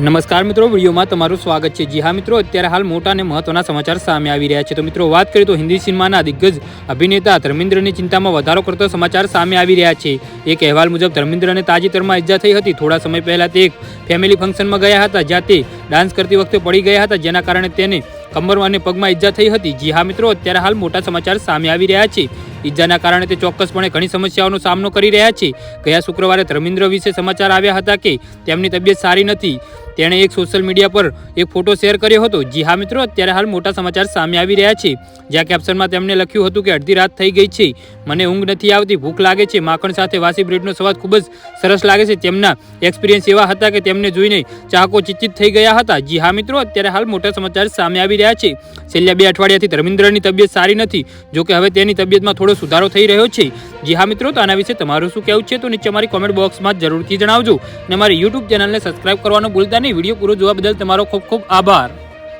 નમસ્કાર મિત્રો, વિડીયોમાં તમારું સ્વાગત છે। જી હા મિત્રો, અત્યારે હાલ મોટા અને મહત્વના સમાચાર સામે આવી રહ્યા છે। તો મિત્રો વાત કરીએ તો હિન્દી સિનેમાના દિગ્ગજ અભિનેતા ધર્મેન્દ્રની ચિંતામાં વધારો કરતો સમાચાર સામે આવી રહ્યા છે। એક અહેવાલ મુજબ ધર્મેન્દ્રને તાજેતરમાં ઇજા થઈ હતી। થોડા સમય પહેલા તે એક ફેમિલી ફંક્શનમાં ગયા હતા જ્યાં તે ડાન્સ કરતી વખતે પડી ગયા હતા, જેના કારણે તેને કમર અને પગમાં ઇજા થઈ હતી। જી હા મિત્રો, અત્યારે હાલ મોટા સમાચાર સામે આવી રહ્યા છે। ઇજાના કારણે તે ચોક્કસપણે ઘણી સમસ્યાઓનો સામનો કરી રહ્યા છે। ગયા શુક્રવારે ધર્મેન્દ્ર વિશે સમાચાર આવ્યા હતા કે તેમની તબિયત સારી નથી। તેણે એક સોશિયલ મીડિયા પર એક ફોટો શેર કર્યો હતો। જી હા મિત્રો, અત્યારે હાલ મોટા સમાચાર સામે આવી રહ્યા છે, જ્યાં કેપ્શનમાં તેમણે લખ્યું હતું કે અડધી રાત થઈ ગઈ છે, મને ઊંઘ નથી આવતી, ભૂખ લાગે છે, માખણ સાથે વાસી બ્રેડનો સ્વાદ ખૂબ જ સરસ લાગે છે। તેમના એક્સપિરિયન્સ એવા હતા કે તેમને જોઈને ચાહકો ચિંતિત થઈ ગયા હતા। જી હા મિત્રો, અત્યારે હાલ મોટા સમાચાર સામે આવી રહ્યા છે। છેલ્લા 2 અઠવાડિયાથી ધર્મેન્દ્રની તબિયત સારી નથી, જોકે હવે તેની તબિયતમાં થોડો સુધારો થઈ રહ્યો છે। જી હા મિત્રો, તો આના વિશે તમારું શું કહેવું છે તો નીચે અમારી કોમેન્ટ બોક્સમાં જરૂરથી જણાવજો અને અમારી યુટ્યુબ ચેનલને સબસ્ક્રાઇબ કરવાનું ભૂલતા નહીં। વિડીયો પૂરો જોવા બદલ તમારો ખૂબ ખૂબ આભાર।